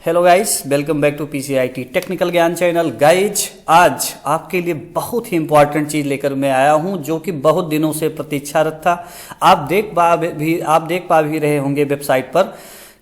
Hello guys, welcome back to PCIT technical Gyan channel. Guys, आज आपके लिए बहुत ही इंपॉर्टेंट चीज लेकर मैं आया हूं जो कि बहुत दिनों से प्रतीक्षारत था। आप देख पा भी रहे होंगे वेबसाइट पर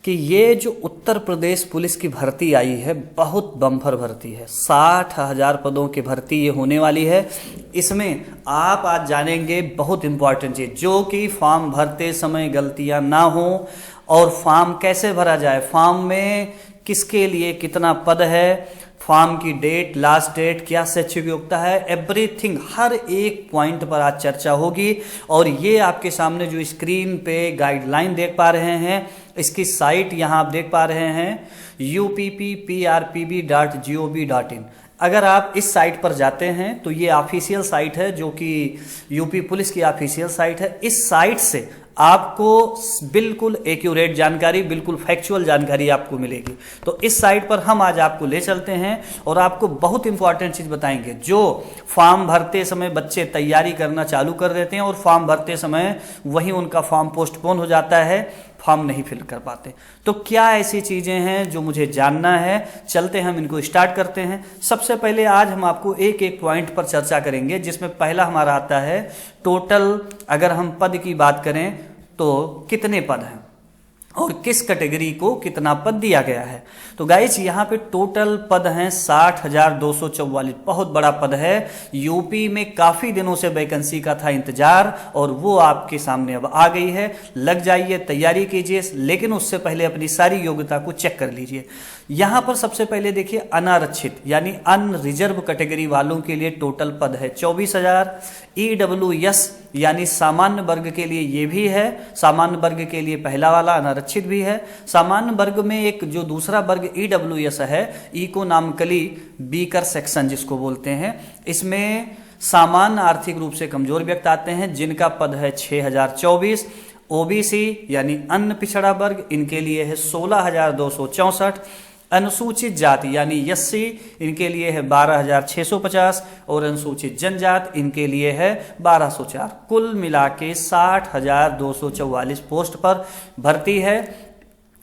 कि ये जो उत्तर प्रदेश पुलिस की भर्ती आई है, बहुत बम्पर भर्ती है। 60,000 पदों की भर्ती ये होने वाली है। इसमें आप आज जानेंगे बहुत इंपॉर्टेंट चीज, जो कि फॉर्म भरते समय गलतियां ना हो और फॉर्म कैसे भरा जाए, फॉर्म में किसके लिए कितना पद है, फॉर्म की डेट, लास्ट डेट, क्या शैक्षिक योग्यता है, एवरीथिंग, हर एक पॉइंट पर आज चर्चा होगी। और ये आपके सामने जो स्क्रीन पे गाइडलाइन देख पा रहे हैं, इसकी साइट यहाँ आप देख पा रहे हैं uppprpb.gov.in। अगर आप इस साइट पर जाते हैं तो ये ऑफिशियल साइट है, जो कि यूपी पुलिस की ऑफिशियल साइट है। इस साइट से आपको बिल्कुल एक्यूरेट जानकारी, बिल्कुल फैक्चुअल जानकारी आपको मिलेगी। तो इस साइट पर हम आज आपको ले चलते हैं और आपको बहुत इंपॉर्टेंट चीज बताएंगे। जो फॉर्म भरते समय बच्चे तैयारी करना चालू कर देते हैं और फॉर्म भरते समय वहीं उनका फॉर्म पोस्टपोन हो जाता है, फॉर्म नहीं फिल कर पाते। तो क्या ऐसी चीजें हैं जो मुझे जानना है, चलते हैं हम इनको स्टार्ट करते हैं। सबसे पहले आज हम आपको एक एक पॉइंट पर चर्चा करेंगे, जिसमें पहला हमारा आता है टोटल। अगर हम पद की बात करें तो कितने पद हैं और किस कैटेगरी को कितना पद दिया गया है। तो गाइस, यहाँ पे टोटल पद हैं 60,244। बहुत बड़ा पद है। यूपी में काफी दिनों से वैकेंसी का था इंतजार और वो आपके सामने अब आ गई है। लग जाइए, तैयारी कीजिए, लेकिन उससे पहले अपनी सारी योग्यता को चेक कर लीजिए। यहाँ पर सबसे पहले देखिए, अनारक्षित यानी अनरिजर्व कैटेगरी वालों के लिए टोटल पद है 24,000। EWS यानी सामान्य वर्ग के लिए ये भी है। सामान्य वर्ग के लिए पहला वाला अनारक्षित भी है। सामान्य वर्ग में एक जो दूसरा वर्ग EWS है, इकोनॉमिकली वीकर सेक्शन जिसको बोलते हैं, इसमें सामान्य आर्थिक रूप से कमजोर व्यक्ति आते हैं, जिनका पद है 6,024। OBC यानी अन्य पिछड़ा वर्ग, इनके लिए है 16,264। अनुसूचित जाति यानी SC, इनके लिए है 12,650 और अनुसूचित जनजाति इनके लिए है 1,204। कुल मिला के 60,244 पोस्ट पर भर्ती है।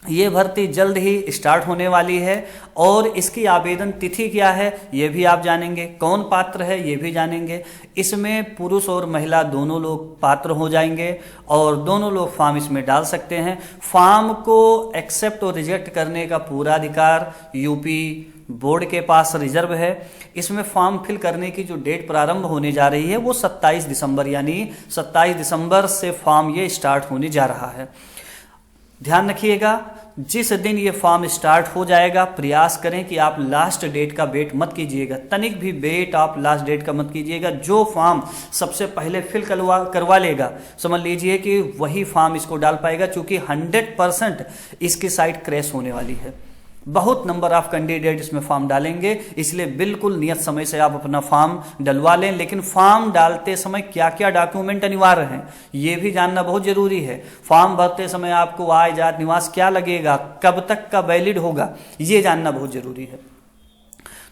ये भर्ती जल्द ही स्टार्ट होने वाली है और इसकी आवेदन तिथि क्या है ये भी आप जानेंगे। कौन पात्र है ये भी जानेंगे। इसमें पुरुष और महिला दोनों लोग पात्र हो जाएंगे और दोनों लोग फॉर्म इसमें डाल सकते हैं। फॉर्म को एक्सेप्ट और रिजेक्ट करने का पूरा अधिकार यूपी बोर्ड के पास रिजर्व है। इसमें फॉर्म फिल करने की जो डेट प्रारंभ होने जा रही है वो 27 दिसंबर, यानी 27 दिसंबर से फॉर्म ये स्टार्ट होने जा रहा है। ध्यान रखिएगा, जिस दिन ये फॉर्म स्टार्ट हो जाएगा, प्रयास करें कि आप लास्ट डेट का वेट मत कीजिएगा। तनिक भी वेट आप लास्ट डेट का मत कीजिएगा। जो फॉर्म सबसे पहले फिल करवा लेगा, समझ लीजिए कि वही फॉर्म इसको डाल पाएगा, क्योंकि 100% इसकी साइट क्रैश होने वाली है। बहुत नंबर ऑफ कैंडिडेट इसमें फॉर्म डालेंगे, इसलिए बिल्कुल नियत समय से आप अपना फॉर्म डलवा लें। लेकिन फॉर्म डालते समय क्या क्या डॉक्यूमेंट अनिवार्य हैं ये भी जानना बहुत जरूरी है। फॉर्म भरते समय आपको आय, जात, निवास क्या लगेगा, कब तक का वैलिड होगा, ये जानना बहुत जरूरी है।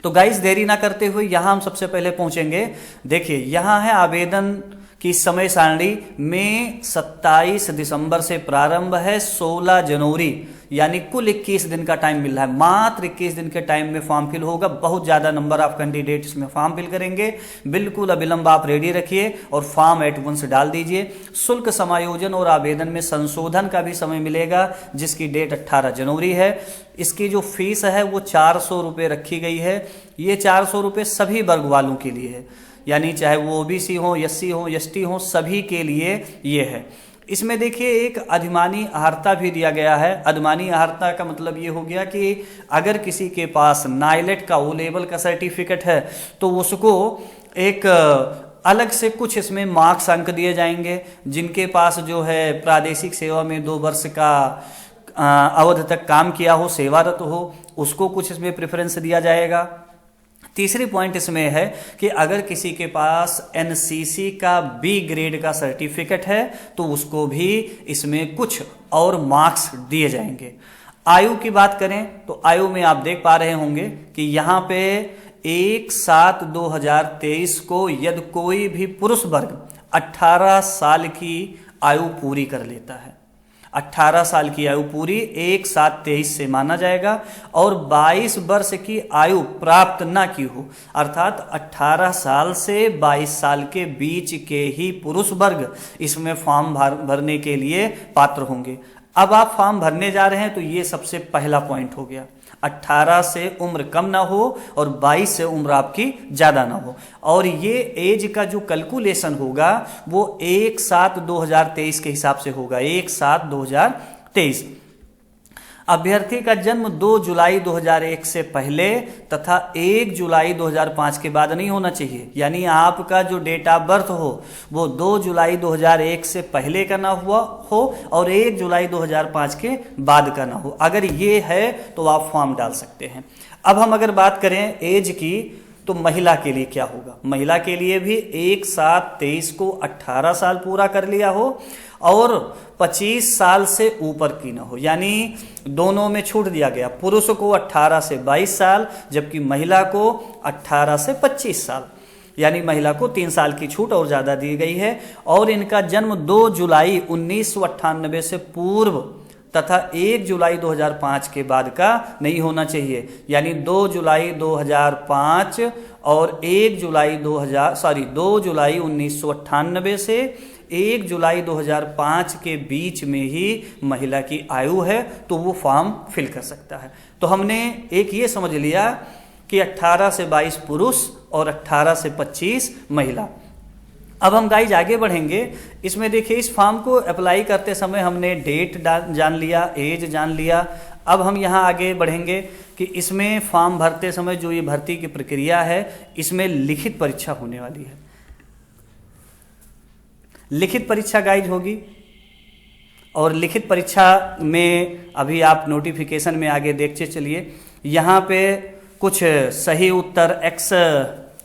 तो गाइस, देरी ना करते हुए यहाँ हम सबसे पहले पहुंचेंगे। देखिए, यहाँ है आवेदन की समय सारणी में 27 दिसंबर से प्रारंभ है, 16 जनवरी यानी कुल 21 दिन का टाइम मिल रहा है। मात्र 21 दिन के टाइम में फॉर्म फिल होगा। बहुत ज्यादा नंबर ऑफ कैंडिडेट इसमें फॉर्म फिल करेंगे। बिल्कुल अविलंब आप रेडी रखिए और फॉर्म एट वंस डाल दीजिए। शुल्क समायोजन और आवेदन में संशोधन का भी समय मिलेगा, जिसकी डेट 18 जनवरी है। इसकी जो फीस है वो 400 रुपये रखी गई है। ये 400 रुपये सभी वर्ग वालों के लिए है, यानी चाहे वो OBC हो, SC हो, ST हो, सभी के लिए ये है। इसमें देखिए, एक अधिमानी अहर्ता भी दिया गया है। अधिमानी अहर्ता का मतलब ये हो गया कि अगर किसी के पास नाइलेट का O लेवल का सर्टिफिकेट है तो उसको एक अलग से कुछ इसमें मार्क्स, अंक दिए जाएंगे। जिनके पास जो है प्रादेशिक सेवा में 2 वर्ष का अवधि तक काम किया हो, सेवारत हो, उसको कुछ इसमें प्रेफरेंस दिया जाएगा। तीसरी पॉइंट इसमें है कि अगर किसी के पास NCC का B ग्रेड का सर्टिफिकेट है तो उसको भी इसमें कुछ और मार्क्स दिए जाएंगे। आयु की बात करें तो आयु में आप देख पा रहे होंगे कि यहाँ पे 1/7/2023 को यदि कोई भी पुरुष वर्ग 18 साल की आयु पूरी कर लेता है, 18 साल की आयु पूरी 1/7/23 से माना जाएगा और 22 वर्ष की आयु प्राप्त ना की हो, अर्थात 18 साल से 22 साल के बीच के ही पुरुष वर्ग इसमें फॉर्म भरने के लिए पात्र होंगे। अब आप फॉर्म भरने जा रहे हैं तो ये सबसे पहला पॉइंट हो गया, 18 से उम्र कम ना हो और 22 से उम्र आपकी ज़्यादा ना हो। और ये एज का जो कैलकुलेशन होगा वो 1/7/2023 के हिसाब से होगा, 1/7/2023। अभ्यर्थी का जन्म 2 जुलाई 2001 से पहले तथा 1 जुलाई 2005 के बाद नहीं होना चाहिए, यानी आपका जो डेट ऑफ बर्थ हो वो 2 जुलाई 2001 से पहले का ना हुआ हो और 1 जुलाई 2005 के बाद का ना हो। अगर ये है तो आप फॉर्म डाल सकते हैं। अब हम अगर बात करें एज की तो महिला के लिए क्या होगा, महिला के लिए भी 1/7/23 को 18 साल पूरा कर लिया हो और 25 साल से ऊपर की ना हो, यानी दोनों में छूट दिया गया, पुरुष को 18 से 22 साल जबकि महिला को 18 से 25 साल, यानी महिला को 3 साल की छूट और ज़्यादा दी गई है। और इनका जन्म 2 जुलाई 1998 से पूर्व तथा 1 जुलाई 2005 के बाद का नहीं होना चाहिए, यानी 2 जुलाई 2005 और 2 जुलाई 1998 से 1 जुलाई 2005 के बीच में ही महिला की आयु है तो वो फॉर्म फिल कर सकता है। तो हमने एक ये समझ लिया कि 18 से 22 पुरुष और 18 से 25 महिला। अब हम गाइज आगे बढ़ेंगे। इसमें देखिए इस फॉर्म को अप्लाई करते समय हमने डेट जान लिया, एज जान लिया। अब हम यहाँ आगे बढ़ेंगे कि इसमें फॉर्म भरते समय जो ये भर्ती की प्रक्रिया है इसमें लिखित परीक्षा होने वाली है। लिखित परीक्षा गाइज होगी और लिखित परीक्षा में अभी आप नोटिफिकेशन में आगे देखते चलिए, यहाँ पे कुछ सही उत्तर, एक्स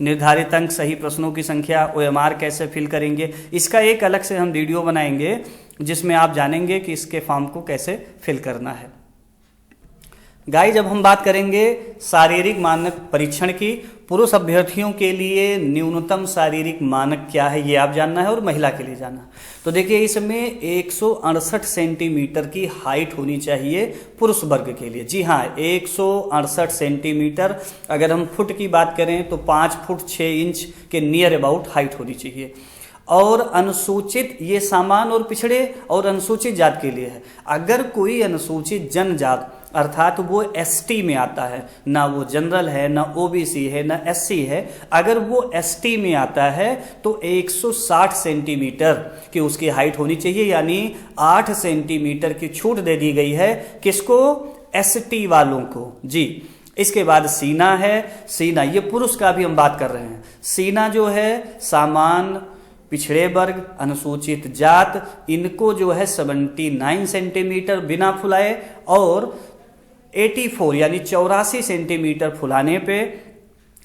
निर्धारित अंक, सही प्रश्नों की संख्या, OMR कैसे फिल करेंगे, इसका एक अलग से हम वीडियो बनाएंगे जिसमें आप जानेंगे कि इसके फॉर्म को कैसे फिल करना है। गाइस जब हम बात करेंगे शारीरिक मानक परीक्षण की, पुरुष अभ्यर्थियों के लिए न्यूनतम शारीरिक मानक क्या है ये आप जानना है और महिला के लिए जानना। तो देखिए इसमें 168 सेंटीमीटर की हाइट होनी चाहिए पुरुष वर्ग के लिए। जी हाँ, 168 सेंटीमीटर। अगर हम फुट की बात करें तो 5 फुट 6 इंच के नियर अबाउट हाइट होनी चाहिए। और अनुसूचित, ये सामान्य और पिछड़े और अनुसूचित जात के लिए है। अगर कोई अनुसूचित जनजात अर्थात वो ST में आता है, ना वो जनरल है, ना OBC है, ना SC है, अगर वो ST में आता है तो 160 सेंटीमीटर की उसकी हाइट होनी चाहिए, यानी 8 सेंटीमीटर की छूट दे दी गई है। किसको? ST वालों को। जी, इसके बाद सीना है। सीना ये पुरुष का भी हम बात कर रहे हैं। सीना जो है सामान्य, पिछड़े वर्ग, अनुसूचित जात, इनको जो है 79 सेंटीमीटर बिना फुलाए और 84 यानी 84 सेंटीमीटर फुलाने पे,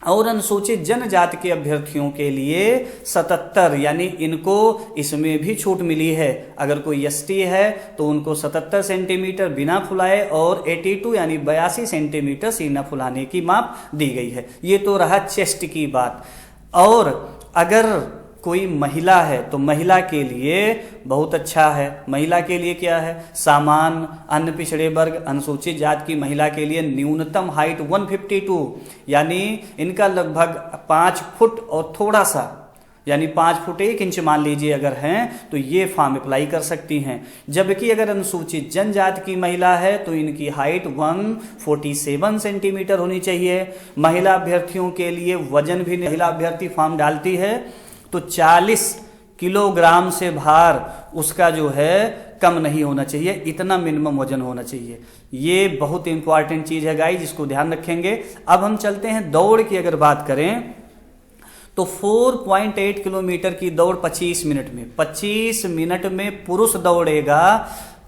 और अनुसूचित जनजाति के अभ्यर्थियों के लिए 77 यानी इनको इसमें भी छूट मिली है। अगर कोई ST है तो उनको 77 सेंटीमीटर बिना फुलाए और 82 यानी 82 सेंटीमीटर सीना फुलाने की माप दी गई है। ये तो रहा चेस्ट की बात। और अगर कोई महिला है तो महिला के लिए बहुत अच्छा है। महिला के लिए क्या है? सामान्य, अन्य पिछड़े वर्ग, अनुसूचित जात की महिला के लिए न्यूनतम हाइट 152 यानी इनका लगभग 5 फुट और थोड़ा सा, यानी 5 फुट 1 इंच मान लीजिए अगर हैं तो ये फॉर्म अप्लाई कर सकती हैं। जबकि अगर अनुसूचित जनजाति की महिला है तो इनकी हाइट 147 सेंटीमीटर होनी चाहिए। महिला अभ्यर्थियों के लिए वजन भी महिला अभ्यर्थी फॉर्म डालती है तो 40 किलोग्राम से भार उसका जो है कम नहीं होना चाहिए, इतना मिनिमम वजन होना चाहिए। ये बहुत इंपॉर्टेंट चीज है गाइस, जिसको ध्यान रखेंगे। अब हम चलते हैं दौड़ की अगर बात करें तो 4.8 किलोमीटर की दौड़ 25 मिनट में पुरुष दौड़ेगा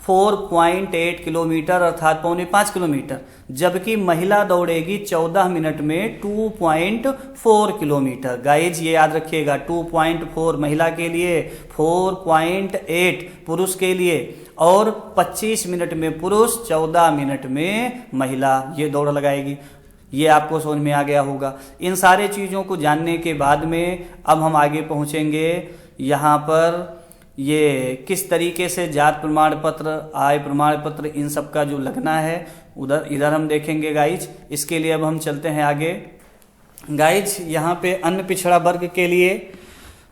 4.8 किलोमीटर अर्थात 4.5 किलोमीटर, जबकि महिला दौड़ेगी 14 मिनट में 2.4 किलोमीटर। गाइज ये याद रखिएगा, 2.4 महिला के लिए, 4.8 पुरुष के लिए, और 25 मिनट में पुरुष, 14 मिनट में महिला ये दौड़ लगाएगी। ये आपको समझ में आ गया होगा। इन सारे चीज़ों को जानने के बाद में अब हम आगे पहुँचेंगे यहाँ पर ये किस तरीके से जात प्रमाण पत्र, आय प्रमाण पत्र, इन सब का जो लगना है इधर हम देखेंगे गाइज। इसके लिए अब हम चलते हैं आगे। गाइज यहाँ पे अन्य पिछड़ा वर्ग के लिए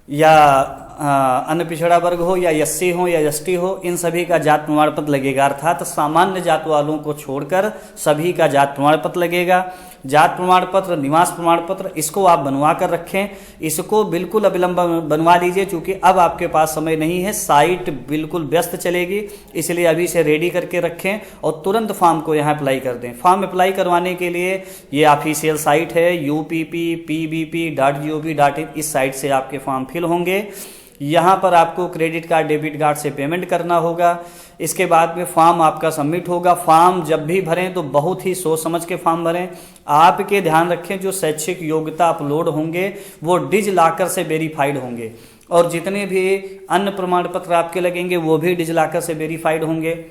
या अन्य पिछड़ा वर्ग हो या एससी हो या एसटी हो, इन सभी का जात प्रमाण पत्र लगेगा। अर्थात सामान्य जात वालों को छोड़कर सभी का जात प्रमाण पत्र लगेगा। जात प्रमाण पत्र, निवास प्रमाण पत्र, इसको आप बनवा कर रखें। इसको बिल्कुल अविलंब बनवा लीजिए, क्योंकि अब आपके पास समय नहीं है, साइट बिल्कुल व्यस्त चलेगी, इसलिए अभी से रेडी करके रखें और तुरंत फॉर्म को यहाँ अप्लाई कर दें। फॉर्म अप्लाई करवाने के लिए ये ऑफिशियल साइट है uppppbp.gov.in, इस साइट से आपके फॉर्म फिल होंगे। यहाँ पर आपको क्रेडिट कार्ड, डेबिट कार्ड से पेमेंट करना होगा। इसके बाद में फॉर्म आपका सबमिट होगा। फॉर्म जब भी भरें तो बहुत ही सोच समझ के फॉर्म भरें। आपके ध्यान रखें, जो शैक्षिक योग्यता अपलोड होंगे वो डिजिलॉकर से वेरीफाइड होंगे, और जितने भी अन्य प्रमाण पत्र आपके लगेंगे वो भी डिजिलॉकर से वेरीफाइड होंगे।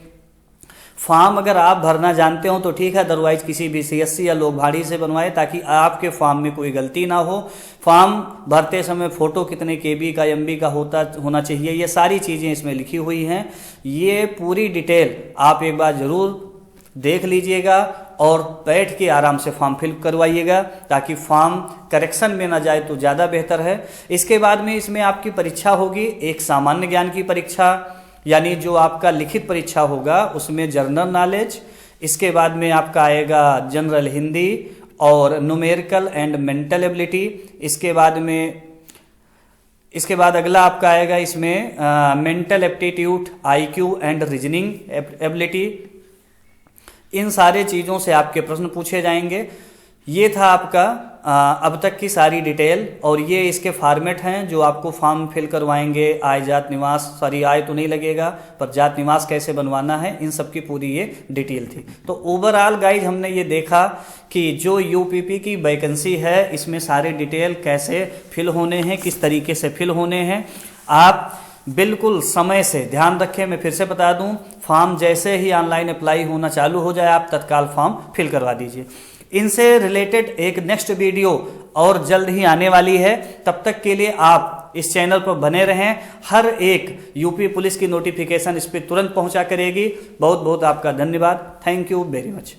फॉर्म अगर आप भरना जानते हो तो ठीक है, अदरवाइज किसी भी सीएससी या लोक भाड़ी से बनवाएं, ताकि आपके फॉर्म में कोई गलती ना हो। फॉर्म भरते समय फोटो कितने केबी का, एमबी का होना चाहिए, ये सारी चीज़ें इसमें लिखी हुई हैं। ये पूरी डिटेल आप एक बार ज़रूर देख लीजिएगा और बैठ के आराम से फॉर्म फिल करवाइएगा, ताकि फॉर्म करेक्शन में ना जाए तो ज़्यादा बेहतर है। इसके बाद में इसमें आपकी परीक्षा होगी, एक सामान्य ज्ञान की परीक्षा, यानी जो आपका लिखित परीक्षा होगा उसमें जनरल नॉलेज, इसके बाद में आपका आएगा जनरल हिंदी और न्यूमेरिकल एंड मेंटल एबिलिटी। इसके बाद अगला आपका आएगा इसमें mental aptitude, IQ and reasoning ability. इन सारे चीज़ों से आपके प्रश्न पूछे जाएंगे। ये था आपका अब तक की सारी डिटेल, और ये इसके फॉर्मेट हैं जो आपको फॉर्म फिल करवाएंगे। आय, जात, निवास, आय तो नहीं लगेगा, पर जात निवास कैसे बनवाना है, इन सब की पूरी ये डिटेल थी। तो ओवरऑल गाइज हमने ये देखा कि जो यूपीपी की वैकेंसी है इसमें सारे डिटेल कैसे फिल होने हैं, किस तरीके से फिल होने हैं। आप बिल्कुल समय से ध्यान रखें। मैं फिर से बता दूं, फॉर्म जैसे ही ऑनलाइन अप्लाई होना चालू हो जाए आप तत्काल फॉर्म फिल करवा दीजिए। इनसे रिलेटेड एक नेक्स्ट वीडियो और जल्द ही आने वाली है, तब तक के लिए आप इस चैनल पर बने रहें। हर एक यूपी पुलिस की नोटिफिकेशन इस पर तुरंत पहुंचा करेगी। बहुत बहुत आपका धन्यवाद। Thank you very much.